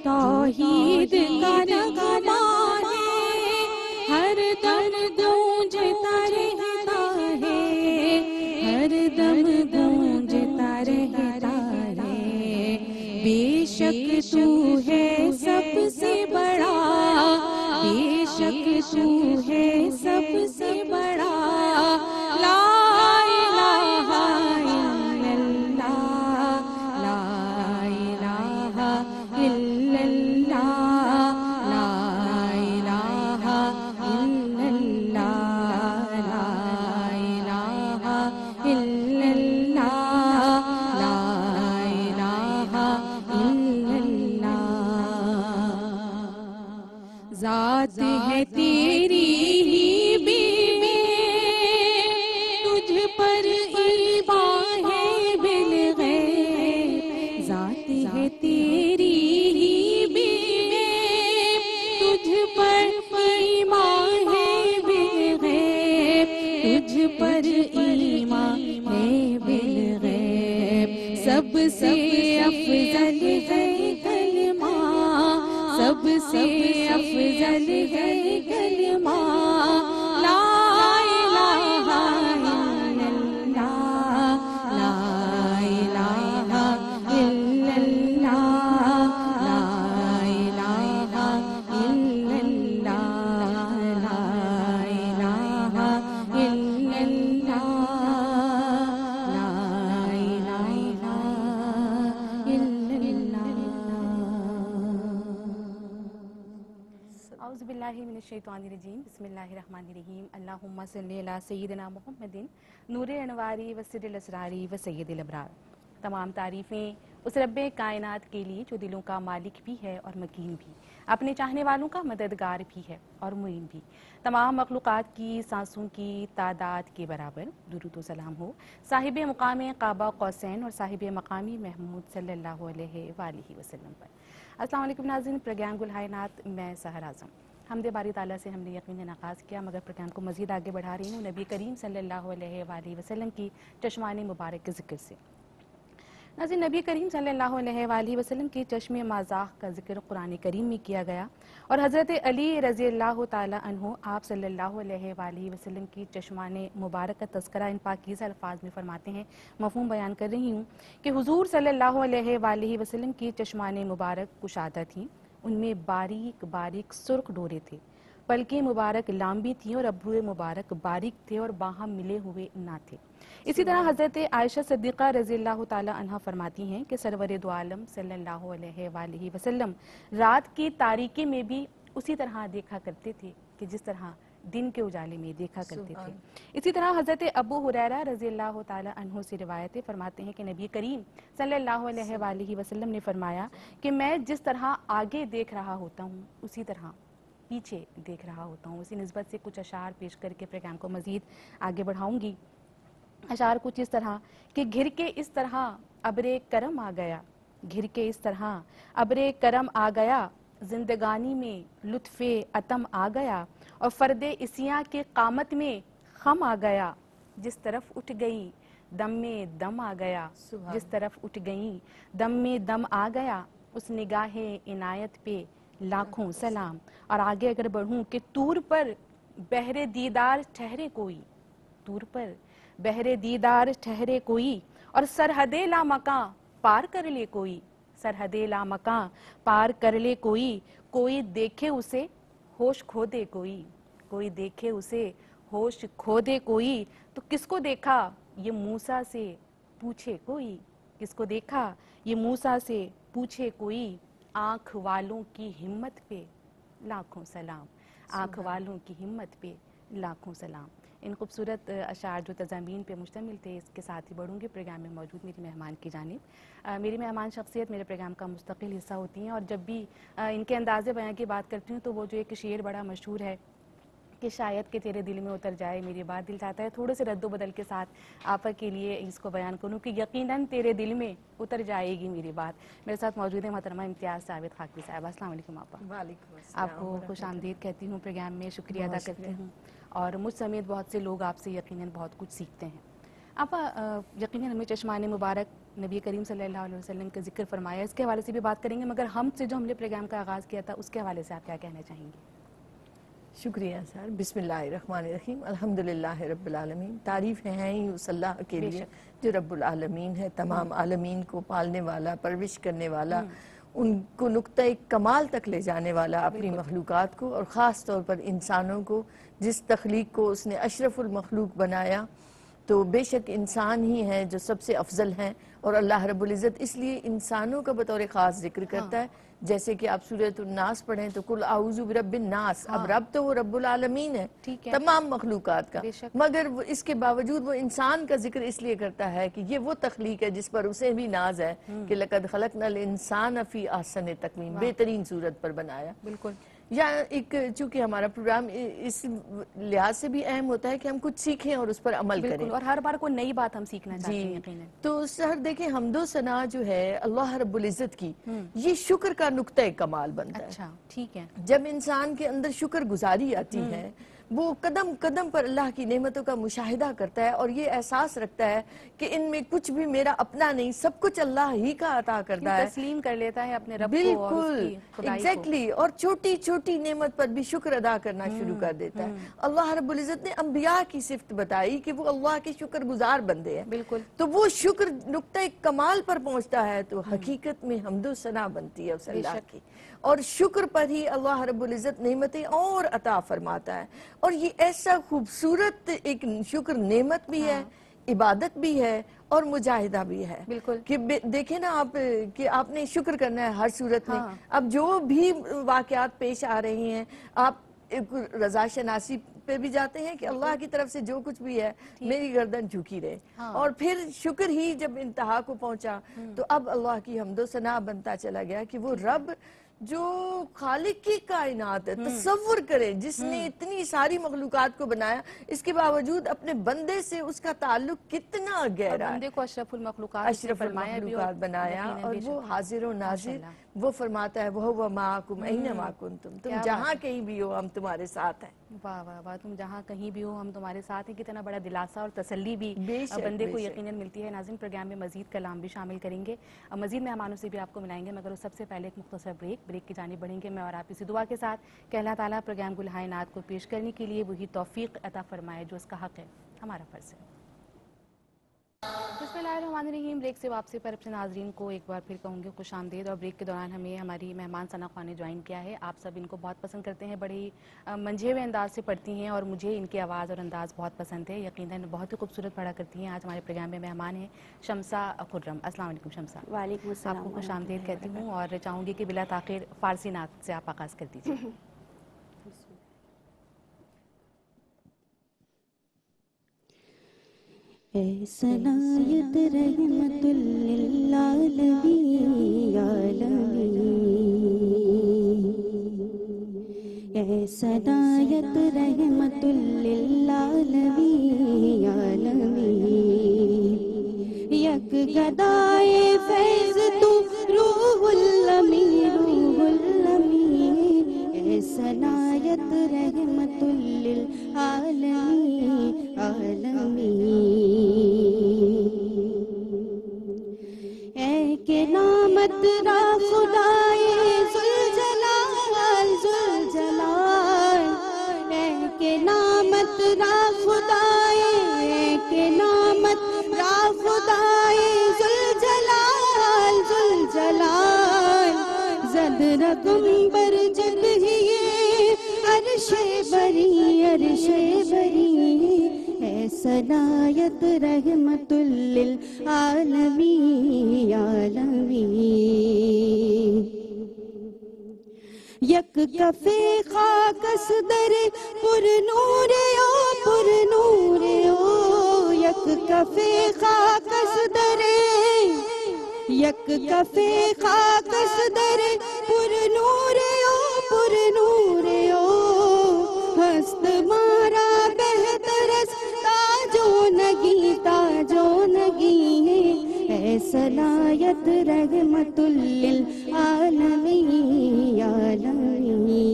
توحید کا نغمہ ہے ہر دم گونجتا رہتا ہے، ہر دم گونجتا رہتا ہے، بے شک تو ہے سب سے بڑا، بے شک تو ہے سب سے بڑا، لا الہ الا اللہ، لا الہ الا اللہ، لا الہ الا اللہ، لا الہ الا اللہ، لا الہ الا اللہ۔ ذات ہے تیری ہی بے تجھ پر ایمان ہے بالغیب، ذات ہے تیری ہی بے تجھ پر ایمان ہے بالغیب، تجھ پر ایمان ہے بالغیب، سب سے افضل ہے کلمہ، سب سے افضل ہے کلمہ، لا الہ الا اللہ، لا الہ الا اللہ، لا الہ الا اللہ، لا الہ الا اللہ، لا الہ الا اللہ۔ اعوذ باللہ من الشیطان الرجیم، بسم اللہ الرحمن الرحیم، اللہم صلی علی سیدنا محمد نور انواری و سر الاسراری و سید الابرار۔ تمام تعریفیں اس رب کائنات کے لیے جو دلوں کا مالک بھی ہے اور مکین بھی، اپنے چاہنے والوں کا مددگار بھی ہے اور معین بھی، تمام مخلوقات کی سانسوں کی تعداد کے برابر درود و سلام ہو صاحب مقام قاب قوسین اور صاحب مقامی محمود صلی اللہ علیہ وآلہ وسلم پر۔ السلام علیکم ناظرین، پروگرام گلہائنات، میں سحر اعظم۔ حمد باری تعالیٰ سے ہم نے یقیناً آغاز کیا، مگر پروگرام کو مزید آگے بڑھا رہی ہوں نبی کریم صلی اللہ علیہ وآلہ وسلم کی چشمان مبارک کے ذکر سے۔ ناظرین، نبی کریم صلی اللہ علیہ وآلہ وسلم کی چشم مازاح کا ذکر قرآن کریم میں کیا گیا، اور حضرت علی رضی اللہ تعالیٰ عنہ آپ صلی اللہ علیہ وآلہ وسلم کی چشمان مبارک کا تذکرہ ان پاکیزہ الفاظ میں فرماتے ہیں۔ مفہوم بیان کر رہی ہوں کہ حضور صلی اللہ علیہ وآلہ وسلم کی چشمان مبارک کشادہ تھیں، ان میں باریک باریک سرخ ڈورے تھے، پلکیں مبارک لامبی تھیں اور ابرو مبارک باریک تھے اور باہم ملے ہوئے نہ تھے۔ اسی طرح حضرت عائشہ صدیقہ رضی اللہ تعالی عنہ فرماتی ہیں کہ سرور دو عالم صلی اللہ علیہ وآلہ وسلم رات کی تاریکی میں بھی اسی طرح دیکھا کرتے تھے کہ جس طرح دن کے اجالے میں دیکھا کرتے تھے۔ اسی طرح حضرت ابو ہریرہ رضی اللہ تعالی عنہ سے روایتیں فرماتے ہیں کہ نبی کریم صلی اللہ علیہ وآلہ وسلم نے فرمایا کہ میں جس طرح آگے دیکھ رہا ہوتا ہوں اسی طرح پیچھے دیکھ رہا ہوتا ہوں۔ اسی نسبت سے کچھ اشعار پیش کر کے پروگرام کو مزید آگے بڑھاؤں گی۔ اشعار کچھ اس طرح کہ گھر کے اس طرح ابر کرم آ گیا، گھر کے اس طرح ابر کرم آ گیا، زندگانی میں لطف عتم آ گیا، اور فرد اسیاں کے قامت میں خم آ گیا، جس طرف اٹھ گئی دم میں دم آ گیا، جس طرف اٹھ گئی دم میں دم آ گیا، اس نگاہ عنایت پہ لاکھوں سلام۔ اور آگے اگر بڑھوں کہ طور پر بہر دیدار ٹھہرے کوئی، طور پر بہر دیدار ٹھہرے کوئی، اور سرحد لامکاں پار کر لے کوئی، سرحد لامکاں پار کر لے کوئی، کوئی دیکھے اسے ہوش کھو دے کوئی، کوئی دیکھے اسے ہوش کھو دے کوئی، تو کس کو دیکھا یہ موسیٰ سے پوچھے کوئی، کس کو دیکھا یہ موسیٰ سے پوچھے کوئی، آنکھ والوں کی ہمت پہ لاکھوں سلام، آنکھ والوں کی ہمت پہ لاکھوں سلام۔ ان خوبصورت اشعار جو تضامین پہ مشتمل تھے، اس کے ساتھ ہی بڑھوں گے پروگرام میں موجود میری مہمان کی جانب۔ میری مہمان شخصیت میرے پروگرام کا مستقل حصہ ہوتی ہیں، اور جب بھی ان کے انداز بیان کی بات کرتی ہوں تو وہ جو ایک شعر بڑا مشہور ہے کہ شاید کہ تیرے دل میں اتر جائے میری بات، دل چاہتا ہے تھوڑے سے رد و بدل کے ساتھ آپ کے لیے اس کو بیان کروں کہ یقیناً تیرے دل میں اتر جائے گی میری بات۔ میرے ساتھ موجود ہے محترمہ امتیاز ثابت خاکری صاحبہ۔ السلام علیکم آپا۔ وعلیکم السلام۔ آپ کو خوش آمدید کہتی ہوں پروگرام میں، شکریہ ادا کرتی ہوں، اور مجھ سمیت بہت سے لوگ آپ سے یقیناً بہت کچھ سیکھتے ہیں۔ آپا یقیناً ہمیں چشمان مبارک نبی کریم صلی اللہ علیہ وسلم کا ذکر فرمایا، اس کے حوالے سے بھی بات کریں گے، مگر ہم سے جو ہم نے پروگرام کا آغاز کیا تھا اس کے حوالے سے آپ کیا کہنا چاہیں گے؟ شکریہ سر. بسم اللہ الرحمن الرحیم. الحمدللہ رب العالمین. تعریفیں ہیں ہی اس اللہ کے لیے جو رب العالمین ہے، تمام عالمین کو پالنے والا، پرورش کرنے والا، ان کو نقطۂ کمال تک لے جانے والا اپنی مخلوقات کو، اور خاص طور پر انسانوں کو، جس تخلیق کو اس نے اشرف المخلوق بنایا. تو بے شک انسان ہی ہیں جو سب سے افضل ہیں، اور اللہ رب العزت اس لیے انسانوں کا بطور خاص ذکر کرتا ہے. جیسے کہ آپ سورۃ الناس پڑھیں تو قل اعوذ برب الناس. اب رب تو وہ رب العالمین ہے تمام مخلوقات کا، مگر اس کے باوجود وہ انسان کا ذکر اس لیے کرتا ہے کہ یہ وہ تخلیق ہے جس پر اسے بھی ناز ہے کہ لقد خلقنا الانسان فی احسن تقویم، بہترین صورت پر بنایا. بالکل. یا ایک چونکہ ہمارا پروگرام اس لحاظ سے بھی اہم ہوتا ہے کہ ہم کچھ سیکھیں اور اس پر عمل کریں، اور ہر بار کوئی نئی بات ہم سیکھنا چاہتے ہیں یقیناً. تو سر دیکھیں حمد و ثنا جو ہے اللہ رب العزت کی، یہ شکر کا نقطۂ کمال بنتا ہے. اچھا ٹھیک ہے. جب انسان کے اندر شکر گزاری آتی ہے، وہ قدم قدم پر اللہ کی نعمتوں کا مشاہدہ کرتا ہے اور یہ احساس رکھتا ہے کہ ان میں کچھ بھی میرا اپنا نہیں، سب کچھ اللہ ہی کا عطا کرتا ہے، تسلیم کر لیتا ہے اپنے رب کو. بالکل ایگزیکٹلی. اور چھوٹی چھوٹی نعمت پر بھی شکر ادا کرنا شروع کر دیتا ہے. اللہ رب العزت نے انبیاء کی صفت بتائی کہ وہ اللہ کے شکر گزار بندے ہیں. بالکل. تو وہ شکر نقطۂ کمال پر پہنچتا ہے تو حقیقت میں حمد و ثنا بنتی ہے اس اللہ کی، اور شکر پر ہی اللہ رب العزت نعمتیں اور عطا فرماتا ہے. اور یہ ایسا خوبصورت ایک شکر نعمت بھی ہے، عبادت بھی ہے اور مجاہدہ بھی ہے. بالکل. کہ دیکھیں نا آپ کہ آپ نے شکر کرنا ہے ہر صورت میں. اب جو بھی واقعات پیش آ رہی ہیں، آپ رضا شناسی پہ بھی جاتے ہیں کہ اللہ کی طرف سے جو کچھ بھی ہے میری گردن جھکی رہے. اور پھر شکر ہی جب انتہا کو پہنچا تو اب اللہ کی حمد و ثنا بنتا چلا گیا کہ وہ رب جو خالق کی کائنات ہے، تصور کریں جس نے اتنی ساری مخلوقات کو بنایا، اس کے باوجود اپنے بندے سے اس کا تعلق کتنا گہرا ہے. بندے کو اشرف المخلوقات بنایا اور وہ حاضر و ناظر. وہ فرماتا ہے وَهُوَ مَعَكُمْ أَيْنَمَا كُنْتُمْ. تم جہاں کہیں بھی ہو ہم تمہارے ساتھ ہیں. واہ واہ واہ. تم جہاں کہیں بھی ہو ہم تمہارے ساتھ ہیں. کتنا بڑا دلاسا اور تسلی بھی بندے کو یقیناً ملتی ہے. ناظرین پروگرام میں مزید کلام بھی شامل کریں گے، مزید مہمانوں سے بھی آپ کو ملائیں گے، مگر سب سے پہلے ایک مختصر بریک کی جانب بڑھیں گے میں اور آپ اسی دعا کے ساتھ کہ اللہ تعالیٰ پروگرام گلہائے نعت کو پیش کرنے کے لیے وہی توفیق عطا فرمائے جو اس کا حق ہے، ہمارا فرض ہے. بسم اللہ الرحمن الرحیم. بریک سے واپسی پر اپنے ناظرین کو ایک بار پھر کہوں گے خوش آمدید. اور بریک کے دوران ہمیں ہماری مہمان ثنا خان نے جوائن کیا ہے. آپ سب ان کو بہت پسند کرتے ہیں، بڑے ہی منجھے ہوئے انداز سے پڑھتی ہیں اور مجھے ان کی آواز اور انداز بہت پسند ہے. یقیناً بہت ہی خوبصورت پڑھا کرتی ہیں. آج ہمارے پروگرام میں مہمان ہیں شمسہ خرم. السلام علیکم شمسہ. وعلیکم السلام. آپ کو خوش آمدید کہتی ہوں اور چاہوں گی کہ بلا تاخیر فارسی نعت سے آپ آغاز کر دیجیے. اے سنایت رحمت للعالمین، اے سنایت رحمت للعالمین، یک گدائے فیض تو روح الامین، روح الامین، اے سنایت رحمت للعالمین، عالمین. اے کہ نامت را خدائے ذوالجلال، ذوالجلال، اے کہ نامت را خدائے، اے کہ نامت را خدائے ذوالجلال، ذوالجلال، زد رقم بر جب ہی عرش بری، عرش بری، اے سنایت رحمت للعالمین، عالمین. یک کفے خاکس در پر نور او، پر نور او، یک کفے خاکس در، یک کفے خاکس در پر نور او، پر نور او، ہست مارا بہترس تاجو نگی، تاجو نگی، اے سنایت رحمت للعالمین، عالمین.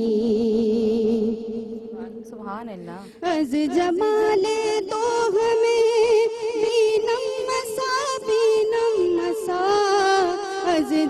سبحان اللہ. از جمال تو ہمیں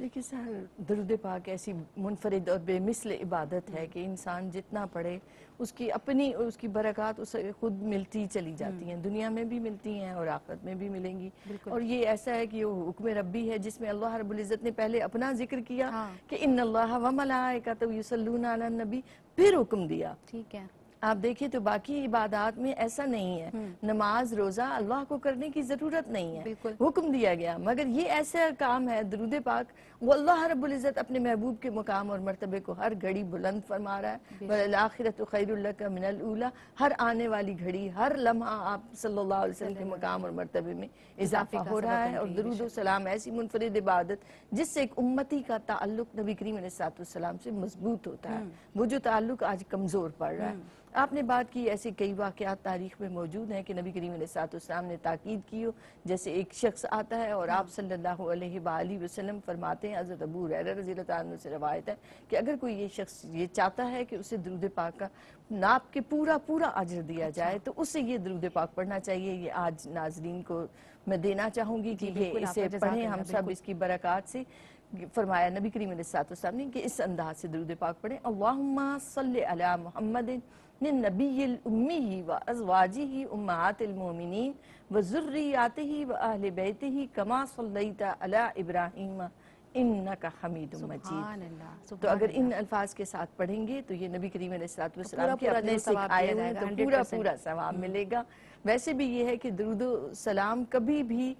دیکھیے سر، درود پاک ایسی منفرد اور بے مثل عبادت ہے کہ انسان جتنا پڑھے اس کی برکات اسے خود ملتی چلی جاتی ہیں، دنیا میں بھی ملتی ہیں اور آخرت میں بھی ملیں گی. اور یہ ایسا ہے کہ وہ حکم ربی ہے جس میں اللہ رب العزت نے پہلے اپنا ذکر کیا کہ ان اللہ و ملائکتہ یصلون علی النبی، پھر حکم دیا. ٹھیک ہے. آپ دیکھیں تو باقی عبادات میں ایسا نہیں ہے، نماز روزہ اللہ کو کرنے کی ضرورت نہیں ہے، حکم دیا گیا. مگر یہ ایسا کام ہے درود پاک، وہ اللہ رب العزت اپنے محبوب کے مقام اور مرتبے کو ہر گھڑی بلند فرما رہا ہے. وَالْآخِرَةُ خَيْرٌ لَكَ مِنَ الْأُولَى، ہر آنے والی گھڑی، ہر لمحہ آپ صلی اللہ علیہ وسلم کے مقام اور مرتبے میں اضافہ ہو رہا ہے. اور درود و سلام ایسی منفرد عبادت جس سے ایک امتی کا تعلق نبی کریم علیہ السلام سے مضبوط ہوتا ہے، وہ جو تعلق آج کمزور پڑ رہا ہے. آپ نے بات کی ایسے کئی واقعات تاریخ میں موجود ہیں کہ نبی کریم علیہ السلام نے تاکید کی ہو. جیسے ایک شخص آتا ہے اور آپ صلی اللہ علیہ وآلہ وسلم فرماتے ہیں، حضرت ابو ہریرہ رضی اللہ عنہ سے روایت ہے کہ اگر کوئی یہ شخص یہ چاہتا ہے کہ اسے درود پاک کا ناپ کے پورا اجر دیا جائے تو اسے یہ درود پاک پڑھنا چاہیے. یہ آج ناظرین کو میں دینا چاہوں گی کہ یہ اسے پڑھیں ہم سب اس کی برکات سے. فرمایا نبی کریم علیہ السلام نے کہ اس انداز سے درود پاک پڑھیں، اللہم صلی علی محمد النبی الامی و ازواجہ امہات المومنین و ذریاتہ و اہل بیتہ کما صلیت علی ابراہیم انکا حمید مجید. تو اگر ان الفاظ کے ساتھ پڑھیں گے تو یہ نبی کریم علیہ السلام کے اپنے سکھائے ہوئے تو پورا ثواب ملے گا. ویسے بھی یہ ہے کہ درود و سلام کبھی بھی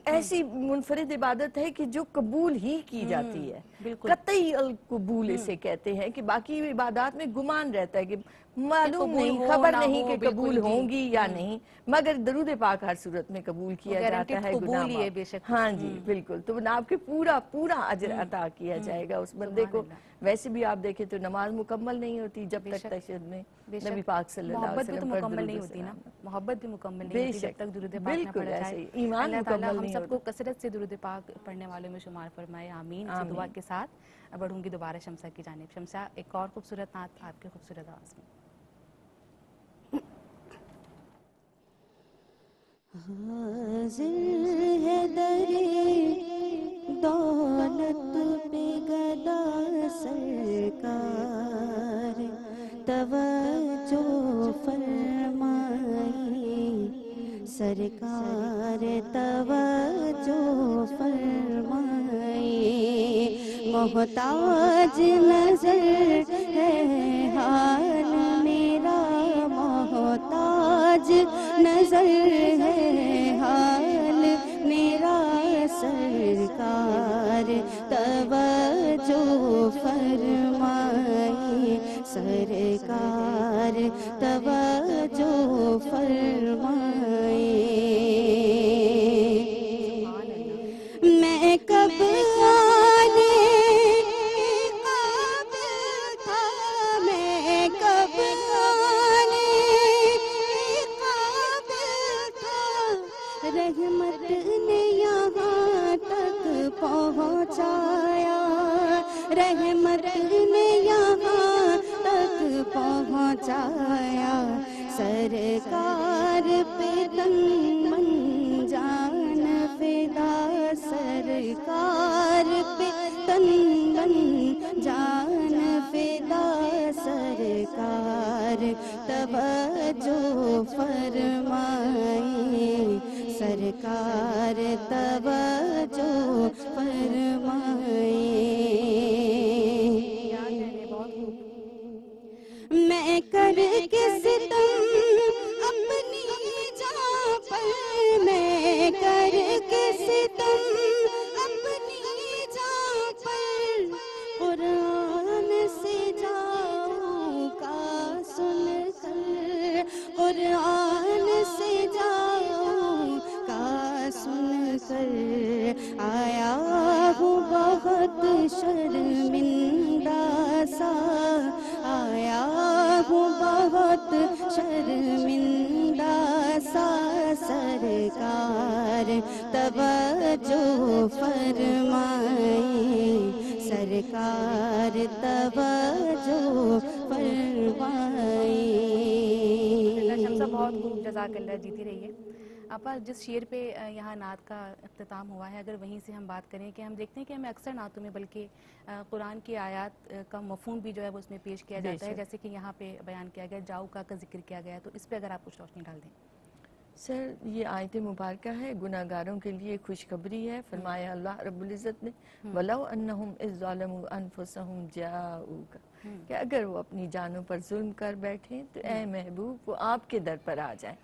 ایسی منفرد عبادت ہے کہ جو قبول ہی کی جاتی ہے، قطعی القبول اسے کہتے ہیں کہ باقی عبادات میں گمان رہتا ہے کہ معلوم نہیں، خبر نہیں کہ قبول ہوں گی یا نہیں، مگر درود پاک ہر صورت میں قبول کیا جاتا ہے. قبول ہی ہے بے شک. ہاں جی بالکل. تو آپ کے پورا اجر عطا کیا جائے گا اس بندے کو. ویسے بھی آپ دیکھیں تو نماز مکمل نہیں ہوتی جب تک تشہد میں نبی پاک صلی اللہ علیہ وسلم پر مکمل نہیں ہوتی نا، محبت بھی مکمل نہیں ہوتی جب تک درود پاک نہ بالکل پڑھا ایسے جائے. ہی ایمان اللہ تعالیٰ مکمل ہم نہیں سب ہوتا. کو کثرت سے درود پاک پڑھنے والوں میں شمار فرمائے. آمین. اسی دعا کے ساتھ بڑھوں گی دوبارہ شمسہ کی جانب. شمسہ ایک اور خوبصورت نعت آپ کے خوبصورت آواز میں. حاضر ہے در دولت پہ گدا سرکار، توجہ فرمائیں سرکار، توجہ فرمائیں. محتاج نظر ہے حال میرا، محتاج نظر ہے حال میرا، سرکار توجہ فرمائیں سرکار توجہ فرمائیں. میں کب آنے کے قابل تھا، میں کب آنے کے قابل تھا، رحمت نے یہاں تک پہنچایا، رحمت نے یہاں تک پہنچایا. سرکار پہ تن من جان فدا، سرکار پہ تن من جان فدا، سرکار توجہ فرمائیں سرکار توجہ فرمائیں. میں کر کے ستم اپنی جاں پر، میں کر کے ستم اپنی جاں پر، قرآن سے جاؤں کا سن کر، قرآن سے جاؤں کا سن کر، آیا ہوں بہت شرمندہ سا، آیا ہوں بہت شرمندہ سا. سرکار توجہ فرمائیں سرکار توجہ فرمائیں. شمسہ بہت خوب، جزاک اللہ، جیتی رہیے. آپا جس شعر پہ یہاں نعت کا اختتام ہوا ہے، اگر وہیں سے ہم بات کریں کہ ہم دیکھتے ہیں کہ ہمیں اکثر نعتوں میں بلکہ قرآن کی آیات کا مفہوم بھی جو ہے وہ اس میں پیش کیا جاتا ہے، جیسے کہ یہاں پہ بیان کیا گیا جاؤ کا ذکر کیا گیا ہے، تو اس پہ اگر آپ کچھ روشنی ڈال دیں۔ سر یہ آیت مبارکہ ہے، گناہ گاروں کے لیے خوشخبری ہے۔ فرمایا اللہ رب العزت نے وَلَوْ أَنَّهُمْ إِذْ ظَلَمُوا أَنفُسَهُمْ جَاءُوكَ کہ اگر وہ اپنی جانوں پر ظلم کر بیٹھیں تو اے محبوب وہ آپ کے در پر آ جائیں۔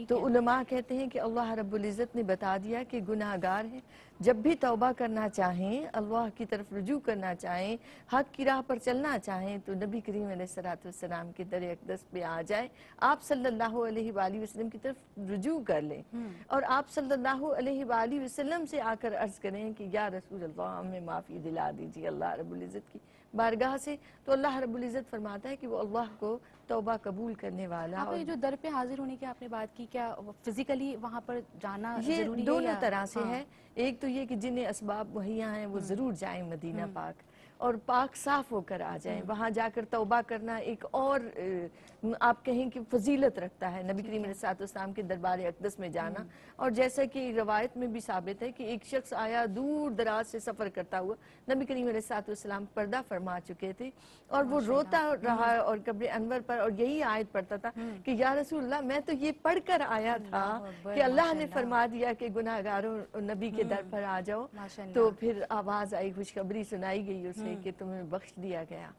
تو علماء کہتے ہیں کہ اللہ رب العزت نے بتا دیا کہ گناہ گار ہیں، جب بھی توبہ کرنا چاہیں، اللہ کی طرف رجوع کرنا چاہیں، حق کی راہ پر چلنا چاہیں تو نبی کریم علیہ السلام کے در اقدس پہ آ جائیں، آپ صلی اللہ علیہ وآلہ وسلم کی طرف رجوع کر لیں اور آپ صلی اللہ علیہ وآلہ وسلم سے آ کر عرض کریں کہ یا رسول اللہ ہمیں معافی دلا دیجیے اللہ رب العزت کی بارگاہ سے۔ تو اللہ رب العزت فرماتا ہے کہ وہ اللہ کو توبہ قبول کرنے والا۔ آپ یہ جو در پہ حاضر ہونے کی آپ نے بات کی، کیا فزیکلی وہاں پر جانا یہ ضروری ہے؟ دونوں طرح سے ہے، ایک تو یہ کہ جنہیں اسباب مہیا ہیں وہ ضرور جائیں مدینہ پاک اور پاک صاف ہو کر آ جائیں، وہاں جا کر توبہ کرنا ایک اور آپ کہیں کہ فضیلت رکھتا ہے نبی کریم علیہ السلام کے دربار اقدس میں جانا۔ اور جیسا کہ روایت میں بھی ثابت ہے کہ ایک شخص آیا دور دراز سے سفر کرتا ہوا، نبی کریم علیہ السلام پردہ فرما چکے تھے اور وہ روتا رہا اور قبر انور پر اور یہی آیت پڑھتا تھا کہ یا رسول اللہ میں تو یہ پڑھ کر آیا تھا کہ اللہ نے فرما دیا کہ گناہ گاروں نبی کے در پر آ جاؤ، تو پھر آواز آئی، خوشخبری سنائی گئی اسے کہ تمہیں بخش دیا گیا۔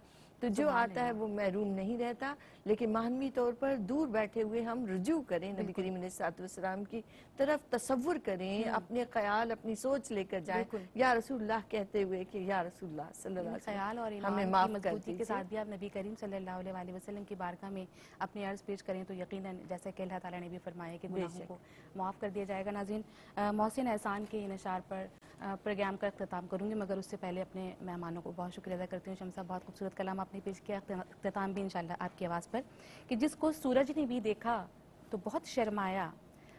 تو جو آتا ہے وہ محروم نہیں رہتا، لیکن معنوی طور پر دور بیٹھے ہوئے ہم رجوع کریں نبی کریم علیہ السلام کی طرف، تصور کریں، اپنے خیال اپنی سوچ لے کر جائیں یا رسول اللہ کہتے ہوئے کہ یا رسول اللہ صلی اللہ علیہ وسلم خیال اور ہمیں ایمان معاف کی کر مضبوطی کے ساتھ بھی آپ نبی کریم صلی اللہ علیہ وسلم کی بارگاہ میں اپنے عرض پیش کریں تو یقیناً جیسا کہ اللہ تعالیٰ نے بھی فرمایا کہ گناہوں کو معاف کر دیا جائے گا۔ ناظرین، محسن احسان کے انشار پر پروگرام کا اختتام کروں گی، مگر اس سے پہلے اپنے مہمانوں کو بہت شکریہ ادا کرتی ہوں۔ شمس صاحب بہت خوبصورت کلام آپ نے پیش کیا، اختتام بھی انشاءاللہ آپ کی آواز پر، کہ جس کو سورج نے بھی دیکھا تو بہت شرمایا،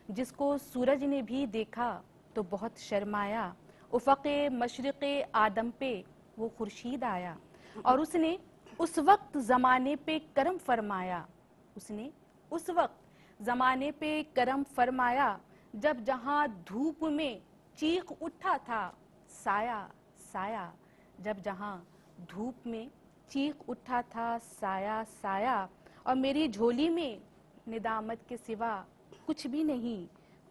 جس کو سورج نے بھی دیکھا تو بہت شرمایا، افق مشرق آدم پہ وہ خورشید آیا اور اس نے اس وقت زمانے پہ کرم فرمایا، اس نے اس وقت زمانے پہ کرم فرمایا جب جہاں دھوپ میں چیخ اٹھا تھا سایہ سایہ، جب جہاں دھوپ میں چیخ اٹھا تھا سایہ سایہ، اور میری جھولی میں ندامت کے سوا کچھ بھی نہیں،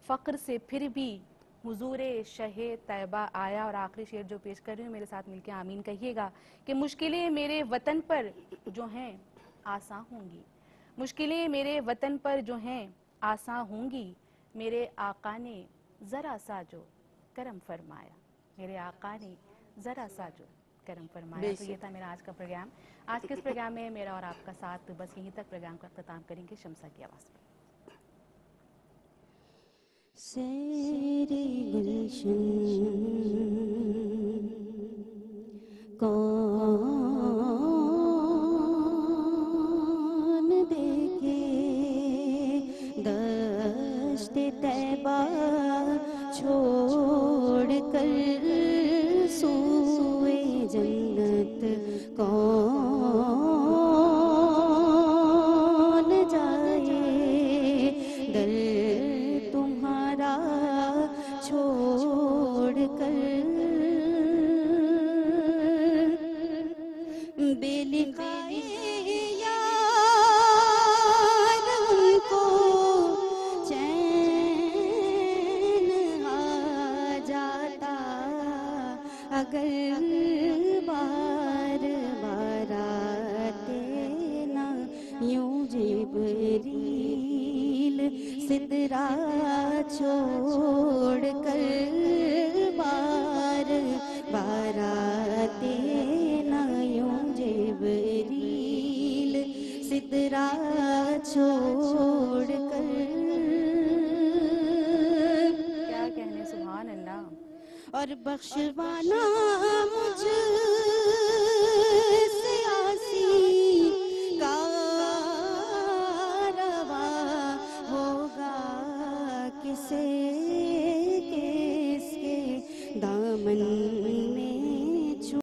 فقر سے پھر بھی حضور شہ طیبہ آیا۔ اور آخری شعر جو پیش کر رہی ہوں، میرے ساتھ مل کے آمین کہیے گا کہ مشکلیں میرے وطن پر جو ہیں آساں ہوں گی، مشکلیں میرے وطن پر جو ہیں آساں ہوں گی، میرے آقا نے ذرا سا جو کرم فرمایا، میرے آقا نے ذرا سا جو کرم فرمایا۔ تو یہ تھا میرا آج کا پروگرام۔ آج کے اس پروگرام میں میرا اور آپ کا ساتھ، بس یہیں تک پروگرام کا اختتام کریں گے شمسہ کی آواز پر۔ سیر گلشن کون دیکھے، دشت طیبہ چھوڑ کر سوئے جنت کون جائے، در تمہارا چھوڑ کر بے لقائے یار ہم کو چین آ جاتا، اگر بار بار آتے نہ یوں جبریل سدرا چھوڑ کر، بار بار آتے نہ یوں جبریل سدرا چھوڑ کر۔ کیا کہنے، سبحان اللہ۔ اور بخشوانا مجھ سے آسی کا روا ہوگا کسے